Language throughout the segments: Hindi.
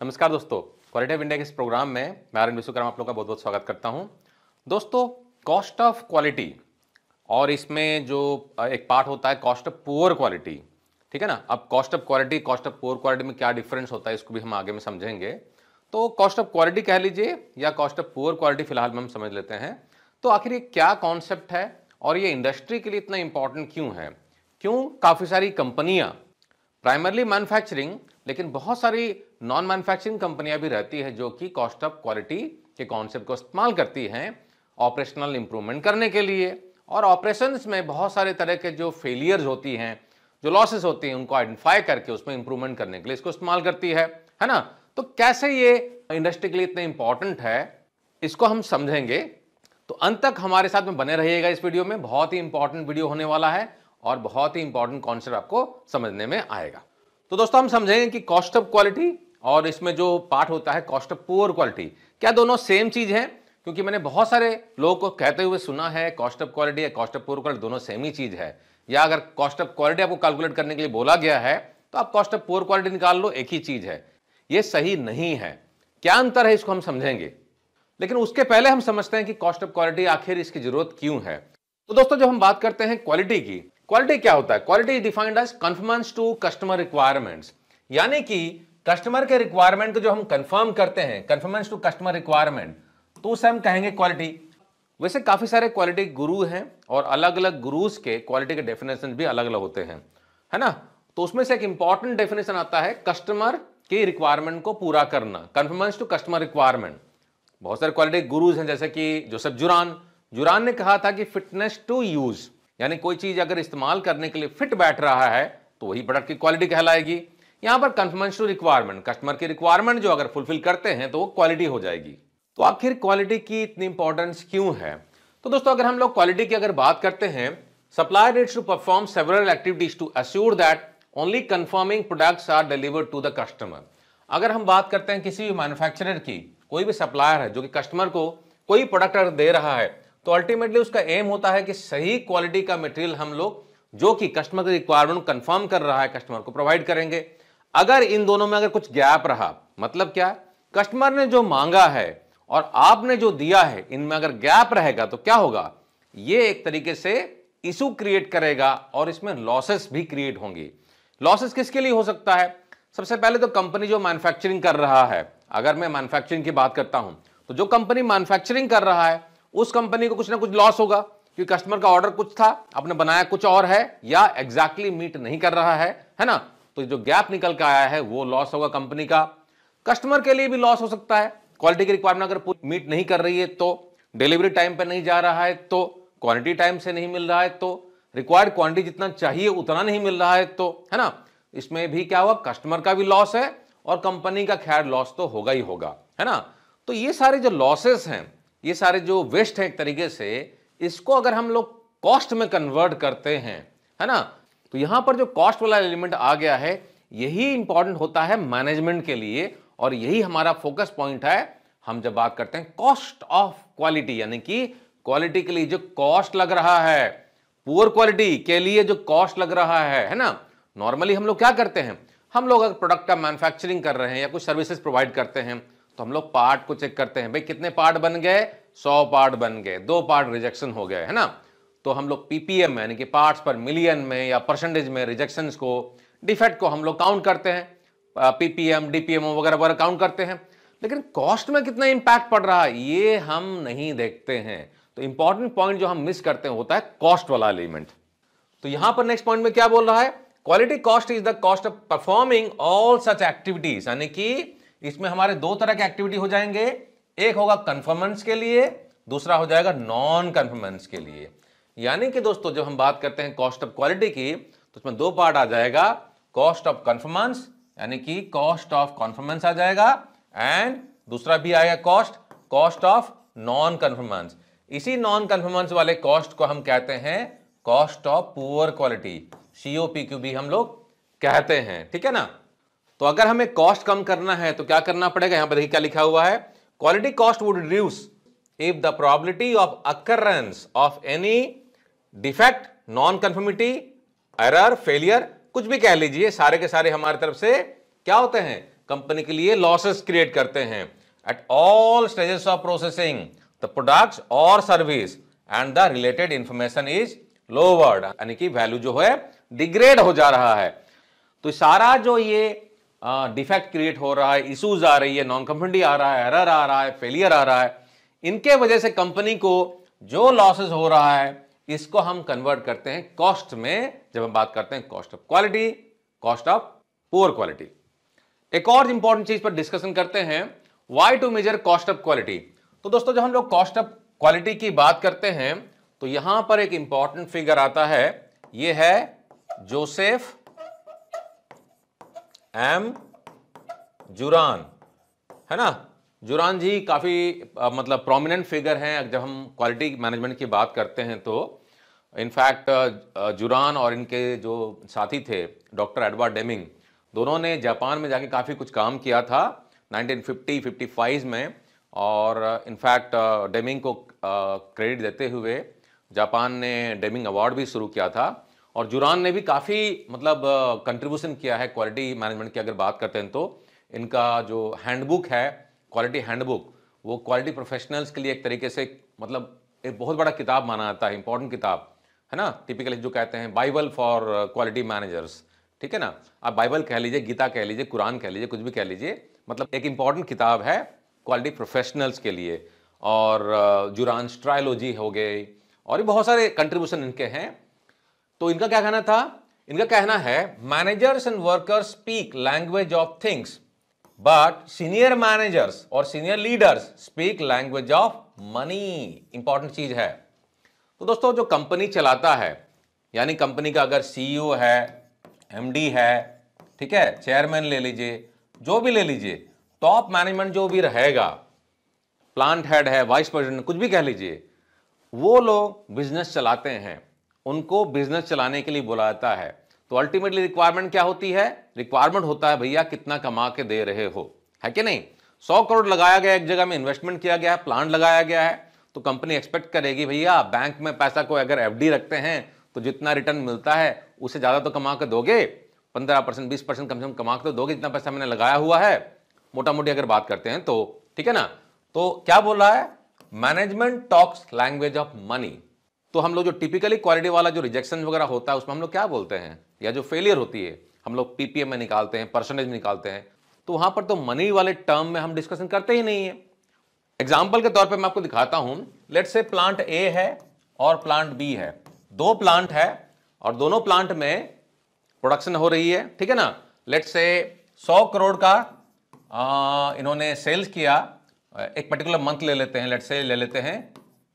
नमस्कार दोस्तों, क्वालिटी ऑफ इंडिया के इस प्रोग्राम में मैं आर एन विश्वकर्मा आप लोगों का बहुत बहुत स्वागत करता हूं। दोस्तों, कॉस्ट ऑफ क्वालिटी और इसमें जो एक पार्ट होता है कॉस्ट ऑफ पुअर क्वालिटी, ठीक है ना। अब cost of quality, cost of poor quality में क्या डिफरेंस होता है इसको भी हम आगे में समझेंगे। तो कॉस्ट ऑफ क्वालिटी कह लीजिए या कॉस्ट ऑफ पुअर क्वालिटी फिलहाल में हम समझ लेते हैं। तो आखिर ये क्या कॉन्सेप्ट है और ये इंडस्ट्री के लिए इतना इंपॉर्टेंट क्यों है, क्यों काफ़ी सारी कंपनियां प्राइमरली मैन्युफैक्चरिंग लेकिन बहुत सारी नॉन मैन्युफैक्चरिंग कंपनियां भी रहती है जो कि कॉस्ट ऑफ क्वालिटी के कॉन्सेप्ट को इस्तेमाल करती हैं ऑपरेशनल इंप्रूवमेंट करने के लिए। और ऑपरेशंस में बहुत सारे तरह के जो फेलियर्स होती हैं, जो लॉसेस होती हैं, उनको आइडेंटिफाई करके उसमें इंप्रूवमेंट करने के लिए इसको इस्तेमाल करती है ना। तो कैसे ये इंडस्ट्री के लिए इतना इंपॉर्टेंट है इसको हम समझेंगे। तो अंत तक हमारे साथ में बने रहिएगा। इस वीडियो में बहुत ही इंपॉर्टेंट वीडियो होने वाला है और बहुत ही इंपॉर्टेंट कॉन्सेप्ट आपको समझने में आएगा। तो दोस्तों, हम समझेंगे कि कॉस्ट ऑफ क्वालिटी और इसमें जो पार्ट होता है कॉस्ट ऑफ पुअर क्वालिटी, क्या दोनों सेम चीज है? क्योंकि मैंने बहुत सारे लोगों को कहते हुए सुना है कॉस्ट ऑफ क्वालिटी या कॉस्ट ऑफ पुअर क्वालिटी दोनों सेम ही चीज है, या अगर कॉस्ट ऑफ क्वालिटी आपको कैलकुलेट करने के लिए बोला गया है तो आप कॉस्ट ऑफ पुअर क्वालिटी निकाल लो, एक ही चीज है। ये सही नहीं है। क्या अंतर है इसको हम समझेंगे, लेकिन उसके पहले हम समझते हैं कि कॉस्ट ऑफ क्वालिटी आखिर इसकी जरूरत क्यों है। तो दोस्तों, जब हम बात करते हैं क्वालिटी की, क्वालिटी क्या होता है? Quality defined as conformance to customer requirements, यानी कि कस्टमर के रिक्वायरमेंट को जो हम कंफर्म करते हैं, कन्फर्मेंस टू कस्टमर रिक्वायरमेंट, तो उसे हम कहेंगे क्वालिटी। वैसे काफी सारे क्वालिटी गुरु हैं और अलग अलग गुरुज के क्वालिटी के डेफिनेशन भी अलग अलग होते हैं, है ना। तो उसमें से एक इंपॉर्टेंट डेफिनेशन आता है कस्टमर की रिक्वायरमेंट को पूरा करना, कन्फर्मेंस टू कस्टमर रिक्वायरमेंट। बहुत सारे क्वालिटी गुरुज हैं, जैसे कि जोसेफ जुरान ने कहा था कि फिटनेस टू यूज, यानी कोई चीज अगर इस्तेमाल करने के लिए फिट बैठ रहा है तो वही प्रोडक्ट की क्वालिटी कहलाएगी। यहां पर कन्फर्मेंस टू रिक्वायरमेंट, कस्टमर की रिक्वायरमेंट जो अगर फुलफिल करते हैं तो वो क्वालिटी हो जाएगी। तो आखिर क्वालिटी की इतनी इंपॉर्टेंस क्यों है? तो दोस्तों, अगर हम लोग क्वालिटी की अगर बात करते हैं, supplier needs to perform several activities to assure that only conforming products are delivered to the customer. अगर हम बात करते हैं किसी भी मैन्युफैक्चरर की, कोई भी सप्लायर है जो कि कस्टमर को कोई प्रोडक्ट अगर दे रहा है, तो अल्टीमेटली उसका एम होता है कि सही क्वालिटी का मटेरियल हम लोग जो कि कस्टमर की रिक्वायरमेंट कंफर्म कर रहा है कस्टमर को प्रोवाइड करेंगे। अगर इन दोनों में अगर कुछ गैप रहा, मतलब क्या, कस्टमर ने जो मांगा है और आपने जो दिया है, इनमें अगर गैप रहेगा तो क्या होगा? ये एक तरीके से इशू क्रिएट करेगा और इसमें लॉसेस भी क्रिएट होंगी। लॉसेस किसके लिए हो सकता है? सबसे पहले तो कंपनी जो मैन्युफैक्चरिंग कर रहा है, अगर मैं मैन्युफैक्चरिंग की बात करता हूं तो जो कंपनी मैन्युफैक्चरिंग कर रहा है उस कंपनी को कुछ ना कुछ लॉस होगा, क्योंकि कस्टमर का ऑर्डर कुछ था, आपने बनाया कुछ और है, या एग्जैक्टली मीट नहीं कर रहा है ना। तो जो गैप निकल के आया है वो लॉस होगा कंपनी का। कस्टमर के लिए भी लॉस हो सकता है, क्वालिटी की रिक्वायरमेंट अगर मीट नहीं कर रही है तो, डिलीवरी टाइम पे नहीं जा रहा है तो, क्वांटिटी टाइम से नहीं मिल रहा है तो, रिक्वायर्ड क्वांटिटी जितना चाहिए उतना नहीं मिल रहा है तो, है ना। इसमें भी क्या हुआ? कस्टमर का भी लॉस है और कंपनी का खैर लॉस तो होगा ही होगा, है ना। तो ये सारे जो लॉसेस हैं, ये सारे जो वेस्ट है एक तरीके से, इसको अगर हम लोग कॉस्ट में कन्वर्ट करते हैं, है ना, तो यहां पर जो कॉस्ट वाला एलिमेंट आ गया है, यही इंपॉर्टेंट होता है मैनेजमेंट के लिए और यही हमारा फोकस पॉइंट है। हम जब बात करते हैं कॉस्ट ऑफ क्वालिटी, यानी कि क्वालिटी के लिए जो कॉस्ट लग रहा है, पुअर क्वालिटी के लिए जो कॉस्ट लग रहा है ना। नॉर्मली हम लोग क्या करते हैं, हम लोग अगर प्रोडक्ट का मैन्युफैक्चरिंग कर रहे हैं या कुछ सर्विसेज प्रोवाइड करते हैं तो हम लोग पार्ट को चेक करते हैं, भाई कितने पार्ट बन गए? 100 पार्ट बन गए, 2 पार्ट रिजेक्शन हो गए, है ना। तो हम लोग पीपीएम यानी कि पार्ट्स पर मिलियन में या परसेंटेज में रिजेक्शंस को, डिफेक्ट को हम लोग काउंट करते हैं, पीपीएम डीपीएम वगैरह वगैरह काउंट करते हैं। लेकिन कॉस्ट में कितना इंपैक्ट पड़ रहा है ये हम नहीं देखते हैं। तो इंपॉर्टेंट पॉइंट जो हम मिस करते हैं होता है कॉस्ट वाला एलिमेंट। तो यहां पर नेक्स्ट पॉइंट में क्या बोल रहा है? Quality cost is the cost of performing all such activities, यानी कि इसमें हमारे दो तरह के एक्टिविटी हो जाएंगे, एक होगा कन्फर्मेंस के लिए, दूसरा हो जाएगा नॉन कन्फर्मेंस के लिए। यानी कि दोस्तों, जब हम बात करते हैं कॉस्ट ऑफ क्वालिटी की तो उसमें दो पार्ट आ जाएगा, कॉस्ट ऑफ कन्फर्मेंस यानी कि कॉस्ट ऑफ कन्फर्मेंस आ जाएगा, एंड दूसरा भी आएगा कॉस्ट ऑफ नॉन कन्फर्मेंस। इसी नॉन कन्फर्मेंस वाले कॉस्ट को हम कहते हैं cost of poor quality, COPQ भी हम लोग कहते हैं, ठीक है ना। तो अगर हमें कॉस्ट कम करना है तो क्या करना पड़ेगा? यहां पर देखिए क्या लिखा हुआ है, quality cost would reduce if the probability of occurrence of any defect, non conformity, error, failure, कुछ भी कह लीजिए, सारे के सारे हमारी तरफ से क्या होते हैं? कंपनी के लिए लॉसेस क्रिएट करते हैं। At all stages of processing the products और service and the related information is lowered, यानी कि वैल्यू जो है डिग्रेड हो जा रहा है। तो सारा जो ये डिफेक्ट क्रिएट हो रहा है, इश्यूज आ रही है, नॉन कंफर्मिटी आ रहा है, एरर आ रहा है, फेलियर आ रहा है, इनके वजह से कंपनी को जो लॉसेस हो रहा है इसको हम कन्वर्ट करते हैं कॉस्ट में, जब हम बात करते हैं cost of quality, cost of poor quality. एक और इंपॉर्टेंट चीज पर डिस्कशन करते हैं, why to measure cost of quality. तो दोस्तों जब हम लोग कॉस्ट ऑफ क्वालिटी की बात करते हैं तो यहां पर एक इंपॉर्टेंट फिगर आता है, यह है जोसेफ एम जुरान, है ना। जुरान जी काफी मतलब प्रोमिनेंट फिगर हैं जब हम क्वालिटी मैनेजमेंट की बात करते हैं। तो इनफैक्ट जुरान और इनके जो साथी थे डॉक्टर एडवर्ड डेमिंग, दोनों ने जापान में जाके काफी कुछ काम किया था 1950-55 में, और इनफैक्ट डेमिंग को क्रेडिट देते हुए जापान ने डेमिंग अवार्ड भी शुरू किया था। और जुरान ने भी काफ़ी मतलब कंट्रीब्यूशन किया है क्वालिटी मैनेजमेंट की। अगर बात करते हैं तो इनका जो हैंडबुक है, क्वालिटी हैंडबुक, वो क्वालिटी प्रोफेशनल्स के लिए एक तरीके से मतलब एक बहुत बड़ा किताब माना जाता है, इंपॉर्टेंट किताब है ना। टिपिकली जो कहते हैं बाइबल फॉर क्वालिटी मैनेजर्स, ठीक है ना। आप बाइबल कह लीजिए, गीता कह लीजिए, कुरान कह लीजिए, कुछ भी कह लीजिए, मतलब एक इंपॉर्टेंट किताब है क्वालिटी प्रोफेशनल्स के लिए। और जुरान ट्रायोलॉजी हो गए और भी बहुत सारे कंट्रीब्यूशन इनके हैं। तो इनका क्या कहना था, इनका कहना है managers and workers speak language of things but senior managers और senior leaders speak language of money. Important चीज है। तो दोस्तों जो कंपनी चलाता है, यानी कंपनी का अगर सीईओ है, एमडी है, ठीक है, चेयरमैन ले लीजिए, जो भी ले लीजिए, टॉप मैनेजमेंट जो भी रहेगा, प्लांट हेड है, वाइस प्रेसिडेंट, कुछ भी कह लीजिए, वो लोग बिजनेस चलाते हैं, उनको बिजनेस चलाने के लिए बुलाया जाता है। तो अल्टीमेटली रिक्वायरमेंट क्या होती है, रिक्वायरमेंट होता है भैया कितना कमा के दे रहे हो, है कि नहीं। 100 करोड़ लगाया गया, एक जगह में इन्वेस्टमेंट किया गया है, प्लांट लगाया गया है, तो कंपनी एक्सपेक्ट करेगी भैया बैंक में पैसा को अगर एफडी रखते हैं तो जितना रिटर्न मिलता है उससे ज्यादा तो कमा के दोगे, 15% 20% कम से कम कमा के तो दोगे, जितना पैसा मैंने लगाया हुआ है, मोटा मोटी अगर बात करते हैं तो, ठीक है ना। तो क्या बोल रहा है, management talks language of money. तो हम लोग जो टिपिकली क्वालिटी वाला जो रिजेक्शन वगैरह होता है उसमें हम लोग क्या बोलते हैं, या जो फेलियर होती है हम लोग पीपीएम में निकालते हैं, परसेंटेज में निकालते हैं, तो वहां पर तो मनी वाले टर्म में हम डिस्कशन करते ही नहीं है। एग्जाम्पल के तौर पे मैं आपको दिखाता हूं, लेट्स से प्लांट ए है और प्लांट बी है, दो प्लांट है और दोनों प्लांट में प्रोडक्शन हो रही है, ठीक है ना। लेट्स से 100 करोड़ का इन्होंने सेल्स किया, एक पर्टिकुलर मंथ ले लेते हैं, लेट्स से ले लेते हैं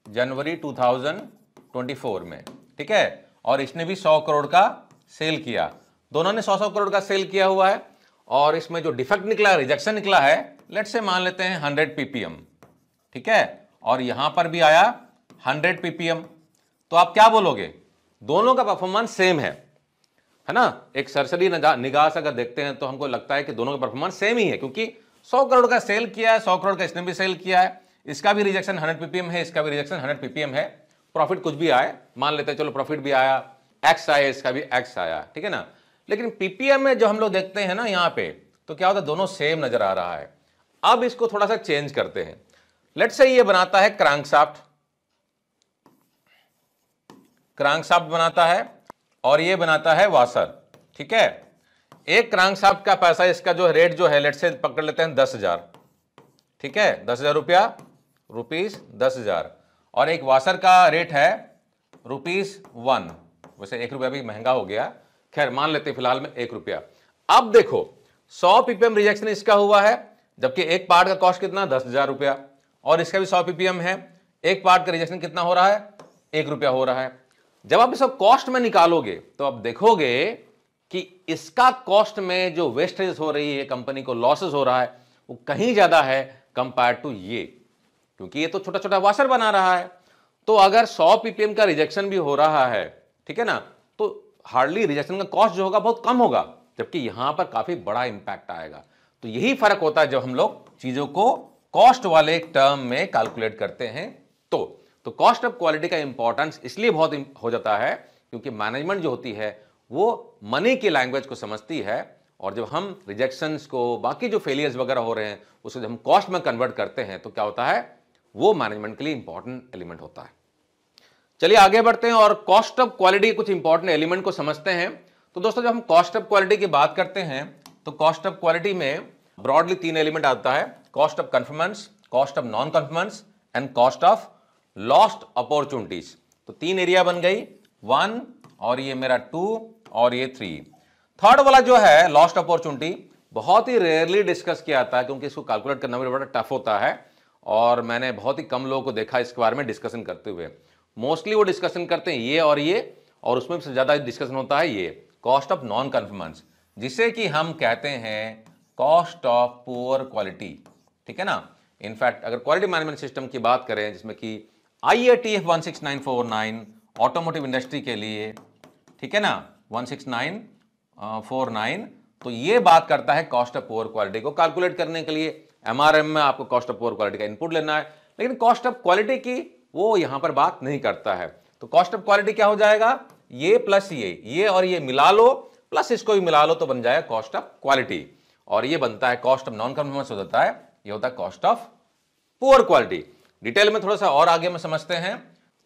जनवरी 2024 में, ठीक है, और इसने भी 100 करोड़ का सेल किया, दोनों ने 100 करोड़ का सेल किया हुआ है। और इसमें जो डिफेक्ट निकला, रिजेक्शन निकला है, लेट्स से मान लेते हैं 100 पीपीएम, ठीक है, और यहां पर भी आया 100 पीपीएम। तो आप क्या बोलोगे, दोनों का परफॉर्मेंस सेम है ना। एक सरसरी निगाह से अगर देखते हैं तो हमको लगता है कि दोनों का परफॉर्मेंस सेम ही है, क्योंकि 100 करोड़ का सेल किया है, 100 करोड़ का इसने भी सेल किया है, इसका भी रिजेक्शन 100 पीपीएम है, इसका भी रिजेक्शन 100 पीपीएम है। प्रॉफिट कुछ भी आए, मान लेते हैं चलो प्रॉफिट भी आया, एक्स आया, इसका भी एक्स आया, ठीक है ना। लेकिन पीपीएम में जो हम लोग देखते हैं ना यहां पे, तो क्या होता है, दोनों सेम नजर आ रहा है। अब इसको थोड़ा सा चेंज करते हैं, लेट्स से ये बनाता है क्रैंकशाफ्ट, क्रैंकशाफ्ट बनाता है और ये बनाता है वाशर, ठीक है। एक क्रैंकशाफ्ट का पैसा, इसका जो रेट जो है, लेट्स से पकड़ लेते हैं 10,000, ठीक है, 10,000 रुपया, रुपीस 10,000, और एक वाशर का रेट है ₹1। वैसे 1 रुपया भी महंगा हो गया, खैर मान लेते फिलहाल में 1 रुपया। अब देखो 100 पीपीएम रिजेक्शन इसका हुआ है, जबकि एक पार्ट का कॉस्ट कितना, 10,000 रुपया, और इसका भी 100 पीपीएम है, एक पार्ट का रिजेक्शन कितना हो रहा है, 1 रुपया हो रहा है। जब आप इसको कॉस्ट में निकालोगे तो आप देखोगे कि इसका कॉस्ट में जो वेस्टेज हो रही है, कंपनी को लॉसेस हो रहा है, वो कहीं ज्यादा है कंपेयर टू ये, क्योंकि ये तो छोटा छोटा वाशर बना रहा है। तो अगर 100 पीपीएम का रिजेक्शन भी हो रहा है, ठीक है ना, तो हार्डली रिजेक्शन का कॉस्ट जो होगा बहुत कम होगा, जबकि यहां पर काफी बड़ा इंपैक्ट आएगा। तो यही फर्क होता है जब हम लोग चीजों को कॉस्ट वाले टर्म में कैलकुलेट करते हैं। तो कॉस्ट ऑफ क्वालिटी का इंपॉर्टेंस इसलिए बहुत हो जाता है क्योंकि मैनेजमेंट जो होती है वो मनी की लैंग्वेज को समझती है और जब हम रिजेक्शंस को, बाकी जो फेलियर्स वगैरह हो रहे हैं, उसे जब हम कॉस्ट में कन्वर्ट करते हैं तो क्या होता है, वो मैनेजमेंट के लिए इंपॉर्टेंट एलिमेंट होता है। चलिए आगे बढ़ते हैं और कॉस्ट ऑफ क्वालिटी कुछ इंपॉर्टेंट एलिमेंट को समझते हैं। तो दोस्तों, जब हम कॉस्ट ऑफ क्वालिटी की बात करते हैं तो कॉस्ट ऑफ क्वालिटी में ब्रॉडली 3 एलिमेंट आता है: cost of conformance, cost of non conformance and cost of lost opportunities. तो 3 एरिया बन गई, 1 और ये मेरा 2 और ये 3। थर्ड वाला जो है लॉस्ट अपॉर्चुनिटी, बहुत ही रेयरली डिस्कस किया जाता है क्योंकि इसको कैलकुलेट करना बड़ा टफ होता है और मैंने बहुत ही कम लोगों को देखा इसके बारे में डिस्कशन करते हुए। मोस्टली वो डिस्कशन करते हैं ये, और उसमें सबसे ज्यादा डिस्कशन होता है ये कॉस्ट ऑफ नॉन कन्फर्मेंस, जिसे कि हम कहते हैं कॉस्ट ऑफ पुअर क्वालिटी। ठीक है ना। इनफैक्ट अगर क्वालिटी मैनेजमेंट सिस्टम की बात करें जिसमें कि IATF 16949 ऑटोमोटिव इंडस्ट्री के लिए, ठीक है ना, 16949, तो ये बात करता है कॉस्ट ऑफ पुअर क्वालिटी को कैलकुलेट करने के लिए। MRM में आपको कॉस्ट ऑफ पुअर क्वालिटी का इनपुट लेना है, लेकिन कॉस्ट ऑफ क्वालिटी की वो यहां पर बात नहीं करता है। तो कॉस्ट ऑफ क्वालिटी क्या हो जाएगा, ये प्लस ये और ये मिला लो, प्लस इसको भी मिला लो तो बन जाएगा कॉस्ट ऑफ क्वालिटी। और ये बनता है कॉस्ट ऑफ नॉन कन्फर्मेंस हो जाता है, ये होता है cost of poor quality. Detail में थोड़ा सा और आगे में समझते हैं।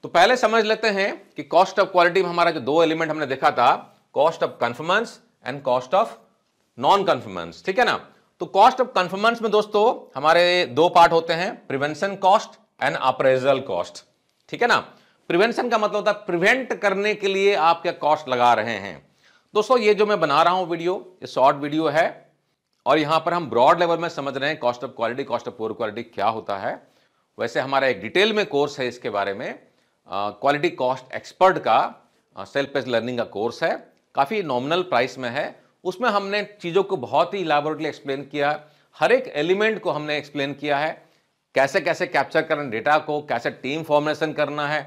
तो पहले समझ लेते हैं कि कॉस्ट ऑफ क्वालिटी में हमारा जो 2 एलिमेंट हमने देखा था, cost of conformance and cost of non conformance. ठीक है ना। तो कॉस्ट ऑफ कन्फर्मेंस में दोस्तों हमारे 2 पार्ट होते हैं, prevention cost and appraisal cost. ठीक है ना। प्रिवेंशन का मतलब होता है प्रिवेंट करने के लिए आप क्या कॉस्ट लगा रहे हैं। दोस्तों, ये जो मैं बना रहा हूं वीडियो, ये शॉर्ट वीडियो है और यहां पर हम ब्रॉड लेवल में समझ रहे हैं cost of quality, cost of poor quality क्या होता है। वैसे हमारा एक डिटेल में कोर्स है इसके बारे में, क्वालिटी कॉस्ट एक्सपर्ट का सेल्फ पेस्ड लर्निंग का कोर्स है, काफी नॉमिनल प्राइस में है। उसमें हमने चीजों को बहुत ही इलैबोरेटली एक्सप्लेन किया, हर एक एलिमेंट को हमने एक्सप्लेन किया है, कैसे कैसे कैप्चर करना डेटा को, कैसे टीम फॉर्मेशन करना है,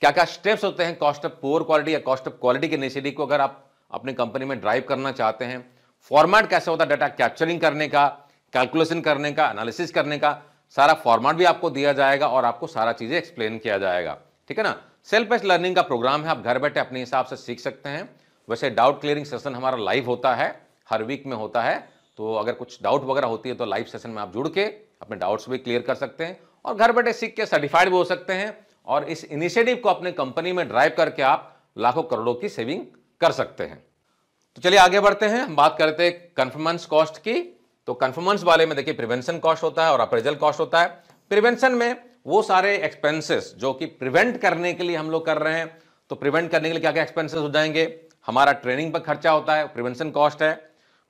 क्या क्या स्टेप्स होते हैं कॉस्ट ऑफ पुअर क्वालिटी या कॉस्ट ऑफ क्वालिटी के इनिशिएटिव को अगर आप अपनी कंपनी में ड्राइव करना चाहते हैं, फॉर्मेट कैसे होता है डाटा कैप्चरिंग करने का, कैलकुलेशन करने का, एनालिसिस करने का, सारा फॉर्मेट भी आपको दिया जाएगा और आपको सारा चीजें एक्सप्लेन किया जाएगा। ठीक है ना। सेल्फ बेस्ड लर्निंग का प्रोग्राम है, आप घर बैठे अपने हिसाब से सीख सकते हैं। वैसे डाउट क्लियरिंग सेशन हमारा लाइव होता है, हर वीक में होता है, तो अगर कुछ डाउट वगैरह होती है तो लाइव सेशन में आप जुड़ के अपने डाउट्स भी क्लियर कर सकते हैं और घर बैठे सीख के सर्टिफाइड भी हो सकते हैं और इस इनिशिएटिव को अपने कंपनी में ड्राइव करके आप लाखों करोड़ों की सेविंग कर सकते हैं। तो चलिए आगे बढ़ते हैं, हम बात करते हैं कन्फर्मेंस कॉस्ट की। तो कन्फर्मेंस वाले में देखिए प्रिवेंशन कॉस्ट होता है और अप्रेजल कॉस्ट होता है। प्रिवेंशन में वो सारे एक्सपेंसेस जो कि प्रिवेंट करने के लिए हम लोग कर रहे हैं, तो प्रिवेंट करने के लिए क्या क्या एक्सपेंसेस हो जाएंगे, हमारा ट्रेनिंग पर खर्चा होता है, प्रिवेंशन कॉस्ट है।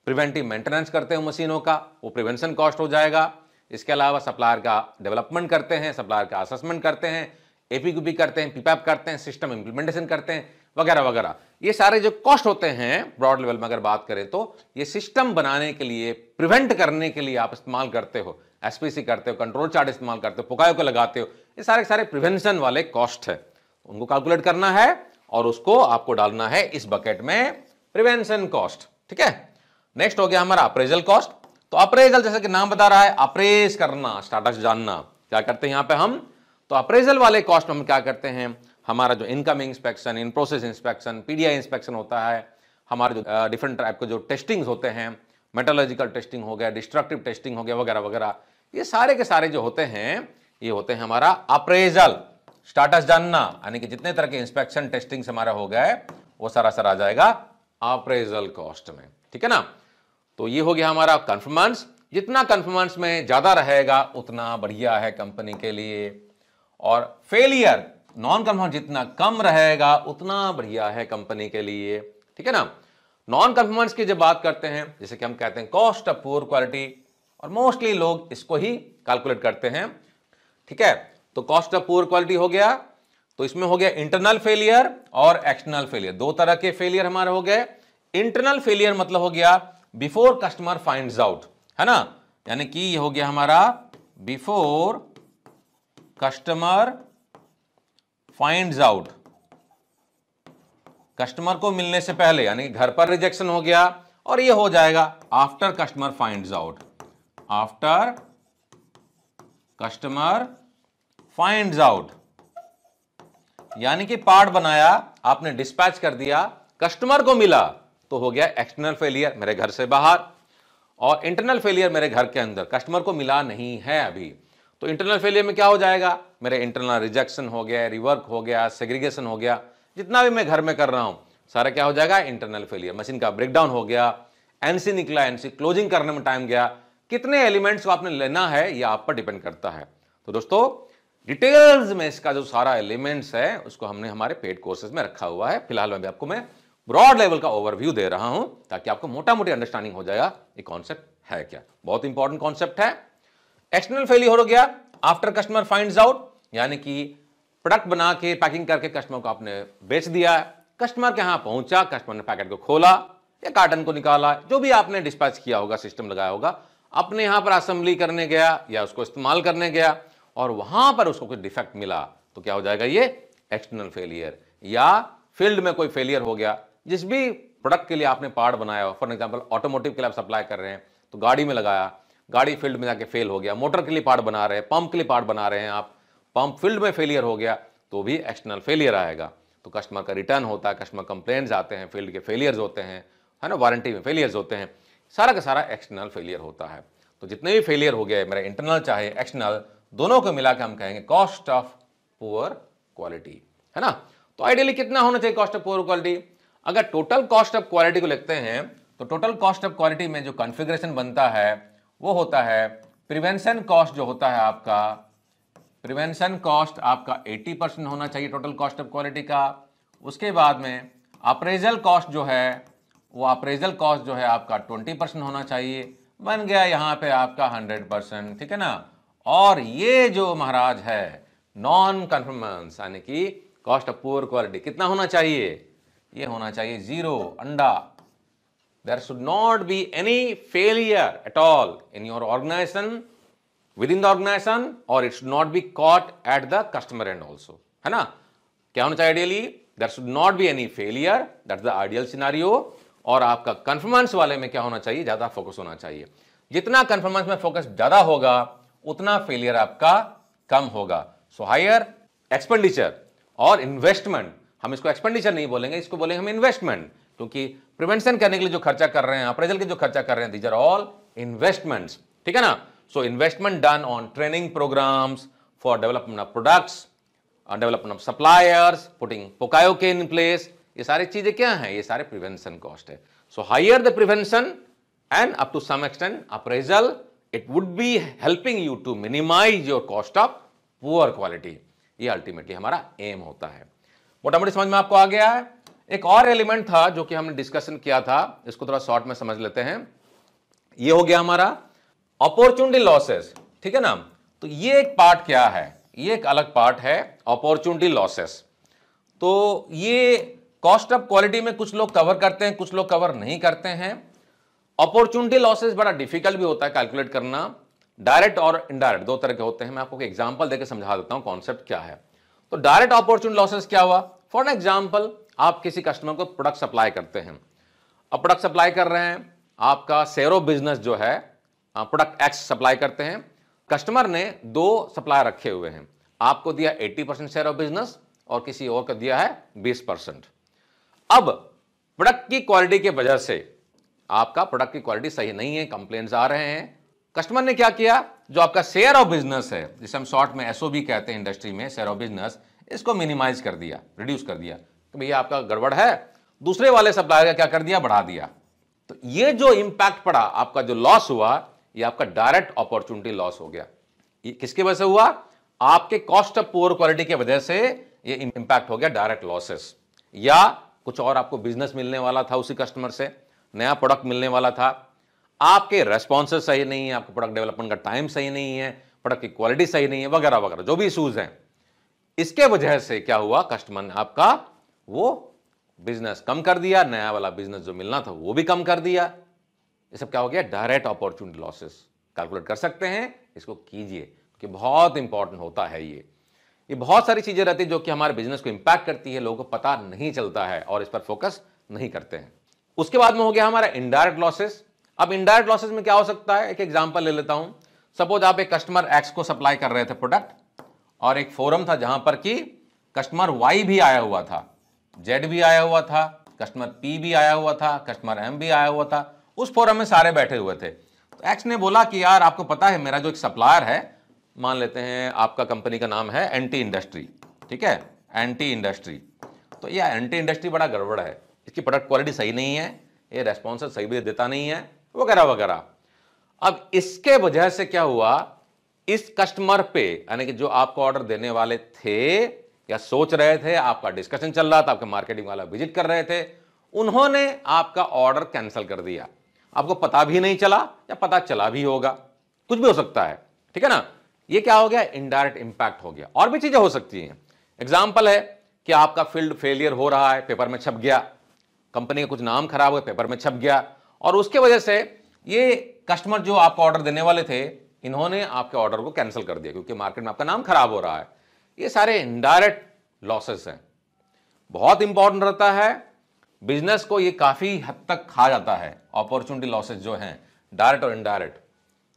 प्रिवेंटिव मेंटेनेंस करते हैं मशीनों का, वो प्रिवेंशन कॉस्ट हो जाएगा। इसके अलावा सप्लायर का डेवलपमेंट करते हैं, सप्लायर का असेसमेंट करते हैं, एपीक्यूपी करते हैं, पीपैप करते हैं, सिस्टम इंप्लीमेंटेशन करते हैं, वगैरह वगैरह। ये सारे जो कॉस्ट होते हैं ब्रॉड लेवल में अगर बात करें तो ये सिस्टम बनाने के लिए, प्रिवेंट करने के लिए आप इस्तेमाल करते हो, एसपीसी करते हो, कंट्रोल चार्ट इस्तेमाल करते हो, पुकायो को लगाते हो, ये सारे सारे प्रिवेंशन वाले कॉस्ट है, उनको कैलकुलेट करना है और उसको आपको डालना है इस बकेट में, प्रिवेंशन कॉस्ट। ठीक है। नेक्स्ट हो गया हमारा अप्रेजल कॉस्ट। तो अप्रेजल जैसे कि नाम बता रहा है, अप्रेज करना, स्टेटस जानना। क्या करते हैं यहां पे हम, तो अप्रेजल वाले कॉस्ट में हम क्या करते हैं, हमारा जो incoming inspection, in process inspection, PDI inspection होता है, हमारे जो डिफरेंट टाइप के जो टेस्टिंग्स होते हैं, मेटलर्जिकल टेस्टिंग हो गया, डिस्ट्रक्टिव टेस्टिंग हो गया, वगैरह वगैरह, ये सारे के सारे जो होते हैं ये होते हैं हमारा अप्रेजल, स्टेटस जानना, यानी कि जितने तरह के इंस्पेक्शन टेस्टिंग हमारा हो गया है वो सारा सर आ जाएगा अप्रेजल कॉस्ट में। ठीक है ना। तो ये हो गया हमारा कन्फर्मेंस। जितना कन्फर्मेंस में ज्यादा रहेगा उतना बढ़िया है कंपनी के लिए, और फेलियर नॉन कन्फर्मेंस जितना कम रहेगा उतना बढ़िया है कंपनी के लिए। ठीक है ना। नॉन कन्फर्मेंस की जब बात करते हैं, जैसे कि हम कहते हैं कॉस्ट ऑफ पुअर क्वालिटी, और मोस्टली लोग इसको ही कैलकुलेट करते हैं। ठीक है। तो कॉस्ट ऑफ पुअर क्वालिटी हो गया, तो इसमें हो गया इंटरनल फेलियर और एक्सटर्नल फेलियर, 2 तरह के फेलियर हमारे हो गए। इंटरनल फेलियर मतलब हो गया बिफोर कस्टमर फाइंड्स आउट, है ना, यानी कि ये हो गया हमारा before customer finds out, customer को मिलने से पहले, यानी कि घर पर रिजेक्शन हो गया, और ये हो जाएगा after customer finds out, after customer finds out, यानी कि पार्ट बनाया आपने, डिस्पैच कर दिया, कस्टमर को मिला, तो हो गया एक्सटर्नल फेलियर मेरे घर से बाहर, और इंटरनल फेलियर मेरे घर के अंदर, कस्टमर को मिला नहीं है अभी। तो इंटरनल फेलियर में क्या हो जाएगा, मेरे इंटरनल रिजेक्शन हो गया, रिवर्क हो गया, सेग्रीगेशन हो गया, जितना भी मैं घर में कर रहा हूं सारा क्या हो जाएगा, इंटरनल फेलियर। मशीन का ब्रेकडाउन हो गया, एनसी निकला, एनसी क्लोजिंग करने में टाइम गया। कितने एलिमेंट्स को आपने लेना है ये आप पर डिपेंड करता है। तो दोस्तों डिटेल्स में इसका जो सारा एलिमेंट्स है उसको हमने हमारे पेड कोर्सेज में रखा हुआ है। फिलहाल में भी आपको मैं ब्रॉड लेवल का ओवरव्यू दे रहा हूं ताकि आपको मोटा मोटी अंडरस्टैंडिंग हो जाएगा ये कॉन्सेप्ट है क्या। बहुत इंपॉर्टेंट कॉन्सेप्ट है। एक्सटर्नल फेलियर हो गया आफ्टर कस्टमर फाइंड्स आउट, यानी कि प्रोडक्ट बना के पैकिंग करके कस्टमर को आपने बेच दिया, कस्टमर के यहां पहुंचा, कस्टमर ने पैकेट को खोला या कार्टन को निकाला, जो भी आपने डिस्पैच किया होगा, सिस्टम लगाया होगा, अपने यहां पर असेंबली करने गया या उसको इस्तेमाल करने गया और वहां पर उसको कुछ डिफेक्ट मिला, तो क्या हो जाएगा ये एक्सटर्नल फेलियर। या फील्ड में कोई फेलियर हो गया, जिस भी प्रोडक्ट के लिए आपने पार्ट बनाया, फॉर एग्जांपल ऑटोमोटिव के लिए आप सप्लाई कर रहे हैं तो गाड़ी में लगाया, गाड़ी फील्ड में जाके फेल हो गया, मोटर के लिए पार्ट बना रहे हैं, पंप के लिए पार्ट बना रहे हैं आप, पंप फील्ड में फेलियर हो गया तो भी एक्सटर्नल फेलियर आएगा। तो कस्टमर का रिटर्न होता है, कस्टमर कंप्लेंट्स आते हैं, फील्ड के फेलियर्स होते हैं, है ना, वारंटी में फेलियर्स होते हैं, सारा का सारा एक्सटर्नल फेलियर होता है। तो जितने भी फेलियर हो गए मेरा इंटरनल चाहे एक्सटर्नल, दोनों को मिलाकर हम कहेंगे कॉस्ट ऑफ पुअर क्वालिटी, है ना। तो आइडियली कितना होना चाहिए कॉस्ट ऑफ पुअर क्वालिटी। अगर टोटल कॉस्ट ऑफ क्वालिटी को लिखते हैं तो टोटल कॉस्ट ऑफ क्वालिटी में जो कॉन्फ़िगरेशन बनता है वो होता है प्रिवेंशन कॉस्ट, जो होता है आपका प्रिवेंशन कॉस्ट आपका 80% होना चाहिए टोटल कॉस्ट ऑफ क्वालिटी का। उसके बाद में अप्रेजल कॉस्ट जो है वो अप्रेजल कॉस्ट जो है आपका 20% होना चाहिए, बन गया यहाँ पे आपका 100%, ठीक है ना। और ये जो महाराज है नॉन कन्फर्मेंस यानी कि कॉस्ट ऑफ पुअर क्वालिटी कितना होना चाहिए, ये होना चाहिए 0 अंडा। There should not be any failure at all in your organization, within the organization, or it should not be caught at the customer end also, है ना। क्या होना चाहिए ideally, there should not be any failure, that's the ideal scenario। और आपका कन्फर्मेंस वाले में क्या होना चाहिए, ज्यादा फोकस होना चाहिए। जितना कन्फर्मेंस में फोकस ज्यादा होगा उतना फेलियर आपका कम होगा। सो हायर एक्सपेंडिचर और इन्वेस्टमेंट, हम इसको एक्सपेंडिचर नहीं बोलेंगे, इसको बोलेंगे हम इन्वेस्टमेंट, क्योंकि प्रिवेंशन करने के लिए जो खर्चा कर रहे हैं, अप्रेजल के जो खर्चा कर रहे हैं, दीज आर ऑल इन्वेस्टमेंट्स, ठीक है ना। So investment done on training programs for development of products, development of suppliers, putting poka yoke in place, ये सारी चीजें क्या हैं, ये सारे प्रिवेंशन कॉस्ट है। So higher the prevention and up to some extent appraisal, it would be helping you to minimize your cost of poor quality। ये अल्टीमेटली हमारा एम होता है। मोटा मोटी समझ में आपको आ गया है। एक और एलिमेंट था जो कि हमने डिस्कशन किया था, इसको थोड़ा शॉर्ट में समझ लेते हैं। ये हो गया हमारा अपॉर्चुनिटी लॉसेस, ठीक है ना। तो ये एक पार्ट क्या है, ये एक अलग पार्ट है अपॉर्चुनिटी लॉसेस। तो ये कॉस्ट ऑफ क्वालिटी में कुछ लोग कवर करते हैं, कुछ लोग कवर नहीं करते हैं। अपॉर्चुनिटी लॉसेस बड़ा डिफिकल्ट भी होता है कैलकुलेट करना, डायरेक्ट और इनडायरेक्ट दो तरह के होते हैं। मैं आपको एक एग्जांपल देकर समझा देता हूं कॉन्सेप्ट क्या है। तो डायरेक्ट अपॉर्चुनिटी लॉसेस क्या हुआ, फॉर एग्जांपल आप किसी कस्टमर को प्रोडक्ट सप्लाई करते हैं। अब प्रोडक्ट सप्लाई कर रहे हैं, आपका शेयर ऑफ बिजनेस जो है, प्रोडक्ट एक्स सप्लाई करते हैं, कस्टमर ने 2 सप्लाई रखे हुए हैं, आपको दिया 80% शेयर ऑफ बिजनेस और किसी और को दिया है 20%। अब प्रोडक्ट की क्वालिटी की वजह से आपका प्रोडक्ट की क्वालिटी सही नहीं है, कंप्लेंट्स आ रहे हैं, कस्टमर ने क्या किया, जो आपका शेयर ऑफ बिजनेस है, जिसे हम शॉर्ट में एसओबी कहते हैं इंडस्ट्री में, शेयर ऑफ बिजनेस, इसको मिनिमाइज कर दिया, रिड्यूस कर दिया कि भैया आपका गड़बड़ है, दूसरे वाले सप्लायर का क्या कर दिया, बढ़ा दिया। तो ये जो इंपैक्ट पड़ा, आपका जो लॉस हुआ, ये आपका डायरेक्ट अपॉर्चुनिटी लॉस हो गया। ये किसकी वजह से हुआ, आपके कॉस्ट ऑफ पुअर क्वालिटी की वजह से ये इंपैक्ट हो गया, डायरेक्ट लॉसेस। या कुछ और आपको बिजनेस मिलने वाला था, उसी कस्टमर से नया प्रोडक्ट मिलने वाला था, आपके रेस्पॉन्सेस सही नहीं है, आपके प्रोडक्ट डेवलपमेंट का टाइम सही नहीं है, प्रोडक्ट की क्वालिटी सही नहीं है, वगैरह वगैरह जो भी इशूज हैं, इसके वजह से क्या हुआ, कस्टमर ने आपका वो बिजनेस कम कर दिया, नया वाला बिजनेस जो मिलना था वो भी कम कर दिया। ये सब क्या हो गया, डायरेक्ट अपॉर्चुनिटी लॉसेस। कैलकुलेट कर सकते हैं, इसको कीजिए क्योंकि बहुत इंपॉर्टेंट होता है। ये बहुत सारी चीजें रहती है जो कि हमारे बिजनेस को इंपैक्ट करती है, लोगों को पता नहीं चलता है और इस पर फोकस नहीं करते हैं। उसके बाद में हो गया हमारा इनडायरेक्ट लॉसेस। अब इनडायरेक्ट लॉसेस में क्या हो सकता है, एक एग्जांपल ले लेता हूं। सपोज आप एक कस्टमर एक्स को सप्लाई कर रहे थे प्रोडक्ट, और एक फोरम था जहां पर कि कस्टमर वाई भी आया हुआ था, जेड भी आया हुआ था, कस्टमर पी भी आया हुआ था, कस्टमर एम भी आया हुआ था, उस फोरम में सारे बैठे हुए थे। तो एक्स ने बोला कि यार आपको पता है मेरा जो एक सप्लायर है, मान लेते हैं आपका कंपनी का नाम है एंटी इंडस्ट्री, ठीक है, एंटी इंडस्ट्री, तो ये एंटी इंडस्ट्री बड़ा गड़बड़ है, इसकी प्रोडक्ट क्वालिटी सही नहीं है, ये रेस्पॉन्स सही भी देता नहीं है, वगैरह वगैरह। अब इसके वजह से क्या हुआ, इस कस्टमर पे, यानी कि जो आपको ऑर्डर देने वाले थे या सोच रहे थे, आपका डिस्कशन चल रहा था, आपके मार्केटिंग वाला विजिट कर रहे थे, उन्होंने आपका ऑर्डर कैंसिल कर दिया। आपको पता भी नहीं चला या पता चला भी होगा, कुछ भी हो सकता है, ठीक है ना। ये क्या हो गया, इनडायरेक्ट इंपैक्ट हो गया। और भी चीजें हो सकती हैं। एग्जांपल है कि आपका फील्ड फेलियर हो रहा है, पेपर में छप गया, कंपनी का कुछ नाम खराब हुआ, पेपर में छप गया, और उसके वजह से ये कस्टमर जो आपको ऑर्डर देने वाले थे, इन्होंने आपके ऑर्डर को कैंसिल कर दिया क्योंकि मार्केट में आपका नाम खराब हो रहा है। ये सारे इनडायरेक्ट लॉसेस हैं। बहुत इंपॉर्टेंट रहता है, बिजनेस को ये काफी हद तक खा जाता है, अपॉर्चुनिटी लॉसेस जो हैं, डायरेक्ट और इनडायरेक्ट।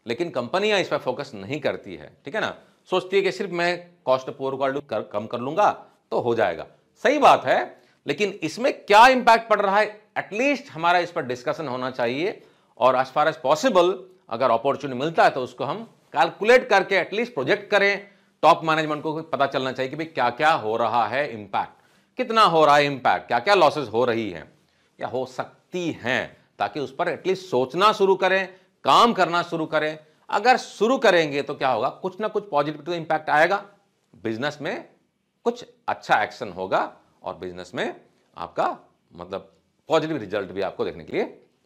लेकिन कंपनियां इस पर फोकस नहीं करती है, ठीक है ना। सोचती है कि सिर्फ मैं कॉस्ट पुअर क्वालिटी कम कर लूंगा तो हो जाएगा। सही बात है, लेकिन इसमें क्या इंपैक्ट पड़ रहा है, एटलीस्ट हमारा इस पर डिस्कशन होना चाहिए। और एज फार एज पॉसिबल अगर अपॉर्चुनिटी मिलता है तो उसको हम कैलकुलेट करके एटलीस्ट प्रोजेक्ट करें। टॉप मैनेजमेंट को पता चलना चाहिए कि भाई क्या क्या हो रहा है इंपैक्ट, कितना हो रहा है इंपैक्ट, क्या क्या लॉसेस हो रही हैं या हो सकती हैं, ताकि उस पर एटलीस्ट सोचना शुरू करें, काम करना शुरू करें। अगर शुरू करेंगे तो क्या होगा, कुछ ना कुछ पॉजिटिव इंपैक्ट आएगा, बिजनेस में कुछ अच्छा एक्शन होगा और बिजनेस में आपका मतलब पॉजिटिव रिजल्ट भी आपको देखने के लिए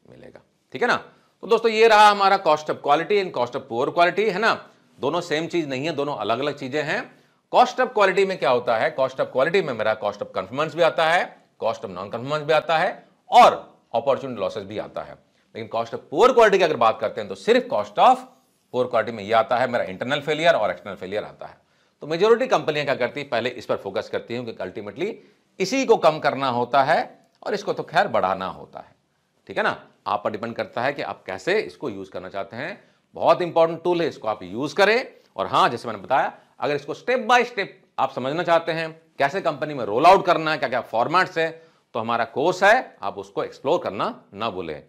मिलेगा, ठीक है ना। तो दोस्तों ये रहा हमारा cost of quality and cost of poor quality, है ना। दोनों सेम चीज नहीं है, दोनों अलग अलग चीजें हैं। कॉस्ट ऑफ क्वालिटी में क्या होता है, कॉस्ट ऑफ क्वालिटी में मेरा कॉस्ट ऑफ कंफर्मेंस भी आता है, कॉस्ट ऑफ नॉन कंफर्मेंस भी आता है और अपॉर्चुनिटी लॉसेस भी आता है। लेकिन कॉस्ट ऑफ पुअर क्वालिटी की अगर बात करते हैं तो सिर्फ कॉस्ट ऑफ पुअर क्वालिटी में यह आता है, मेरा इंटरनल फेलियर और एक्सटर्नल फेलियर आता है। तो मेजोरिटी कंपनियां क्या करती है, पहले इस पर फोकस करती हैं क्योंकि अल्टीमेटली इसी को कम करना होता है और इसको तो खैर बढ़ाना होता है, ठीक है ना। आप पर डिपेंड करता है कि आप कैसे इसको यूज करना चाहते हैं। बहुत इंपॉर्टेंट टूल है, इसको आप यूज करें। और हाँ, जैसे मैंने बताया, अगर इसको स्टेप बाय स्टेप आप समझना चाहते हैं कैसे कंपनी में रोल आउट करना है, क्या क्या फॉर्मेट्स है, तो हमारा कोर्स है, आप उसको एक्सप्लोर करना ना भूलें,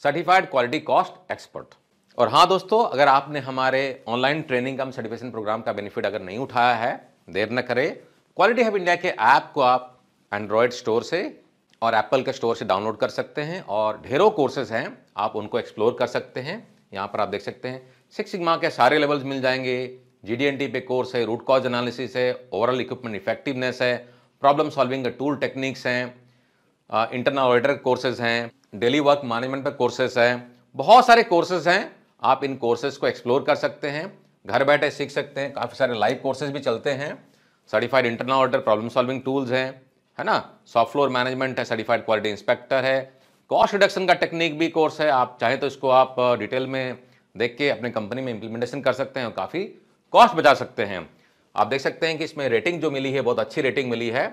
सर्टिफाइड क्वालिटी कॉस्ट एक्सपर्ट। और हाँ दोस्तों, अगर आपने हमारे ऑनलाइन ट्रेनिंग कम सर्टिफिकेशन प्रोग्राम का बेनिफिट अगर नहीं उठाया है, देर न करें। क्वालिटी हब इंडिया के ऐप को आप एंड्रॉयड स्टोर से और एप्पल के स्टोर से डाउनलोड कर सकते हैं और ढेरों कोर्सेज हैं, आप उनको एक्सप्लोर कर सकते हैं। यहाँ पर आप देख सकते हैं 6 सिग्मा के सारे लेवल्स मिल जाएंगे, GD&T पे कोर्स है, रूट कॉज एनालिसिस है, ओवरऑल इक्विपमेंट इफेक्टिवनेस है, प्रॉब्लम सॉल्विंग के टूल टेक्निक्स हैं, इंटरनल ऑडिटर कोर्सेज हैं, डेली वर्क मैनेजमेंट पे कोर्सेज हैं, बहुत सारे कोर्सेज हैं। आप इन कोर्सेज को एक्सप्लोर कर सकते हैं, घर बैठे सीख सकते हैं। काफ़ी सारे लाइव कोर्सेज भी चलते हैं। Certified internal auditor, problem solving tools हैं, है ना, सॉफ्ट फ्लोर मैनेजमेंट है, सर्टिफाइड क्वालिटी इंस्पेक्टर है, कॉस्ट रिडक्शन का टेक्निक भी कोर्स है। आप चाहें तो इसको आप डिटेल में देख के अपने कंपनी में इंप्लीमेंटेशन कर सकते हैं और काफ़ी कॉस्ट बचा सकते हैं। आप देख सकते हैं कि इसमें रेटिंग जो मिली है, बहुत अच्छी रेटिंग मिली है।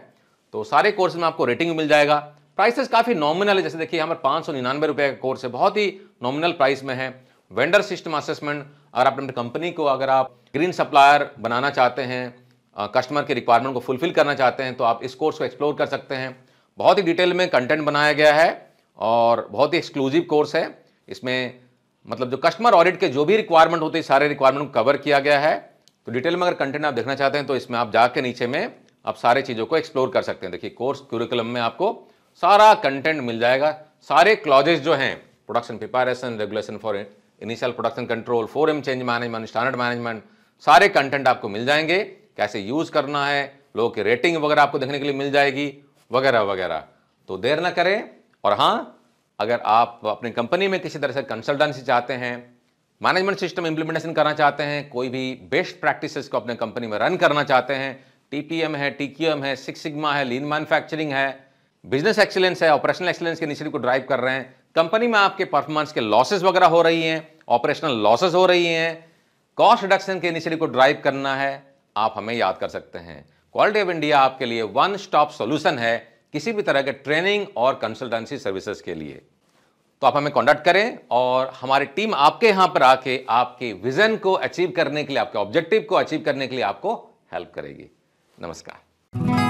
तो सारे कोर्स में आपको रेटिंग मिल जाएगा। प्राइसेस काफ़ी नॉमिनल है, जैसे देखिए यहाँ पर 599 रुपये का कोर्स है, बहुत ही नॉमिनल प्राइस में है। वेंडर सिस्टम असेसमेंट, अगर आप अपनी कंपनी को अगर आप ग्रीन सप्लायर बनाना चाहते हैं, कस्टमर के रिक्वायरमेंट को फुलफिल करना चाहते हैं, तो आप इस कोर्स को एक्सप्लोर कर सकते हैं। बहुत ही डिटेल में कंटेंट बनाया गया है और बहुत ही एक्सक्लूसिव कोर्स है। इसमें मतलब जो कस्टमर ऑडिट के जो भी रिक्वायरमेंट होते हैं, सारे रिक्वायरमेंट को कवर किया गया है। तो डिटेल में अगर कंटेंट आप देखना चाहते हैं तो इसमें आप जाके नीचे में आप सारे चीज़ों को एक्सप्लोर कर सकते हैं। देखिए कोर्स क्यूरिकुलम में आपको सारा कंटेंट मिल जाएगा, सारे क्लॉजेस जो हैं, production preparation, regulation for initial production control, 4M change management, standard management, सारे कंटेंट आपको मिल जाएंगे। कैसे यूज़ करना है, लोगों की रेटिंग वगैरह आपको देखने के लिए मिल जाएगी, वगैरह वगैरह। तो देर ना करें। और हाँ, अगर आप अपनी कंपनी में किसी तरह से कंसल्टेंसी चाहते हैं, मैनेजमेंट सिस्टम इंप्लीमेंटेशन करना चाहते हैं, कोई भी बेस्ट प्रैक्टिसेस को अपने कंपनी में रन करना चाहते हैं, TPM है, TQM है, 6 सिग्मा है, लीन मैन्युफैक्चरिंग है, बिजनेस एक्सीलेंस है, ऑपरेशनल एक्सीलेंस के इनिशिएटिव को ड्राइव कर रहे हैं, कंपनी में आपके परफॉर्मेंस के लॉसेस वगैरह हो रही हैं, ऑपरेशनल लॉसेस हो रही हैं, कॉस्ट रिडक्शन के इनिशिएटिव को ड्राइव करना है, आप हमें याद कर सकते हैं। क्वालिटी ऑफ इंडिया आपके लिए वन स्टॉप सॉल्यूशन है किसी भी तरह के ट्रेनिंग और कंसल्टेंसी सर्विसेज के लिए। तो आप हमें कॉन्टैक्ट करें और हमारी टीम आपके यहां पर आके आपके विजन को अचीव करने के लिए, आपके ऑब्जेक्टिव को अचीव करने के लिए आपको हेल्प करेगी। नमस्कार।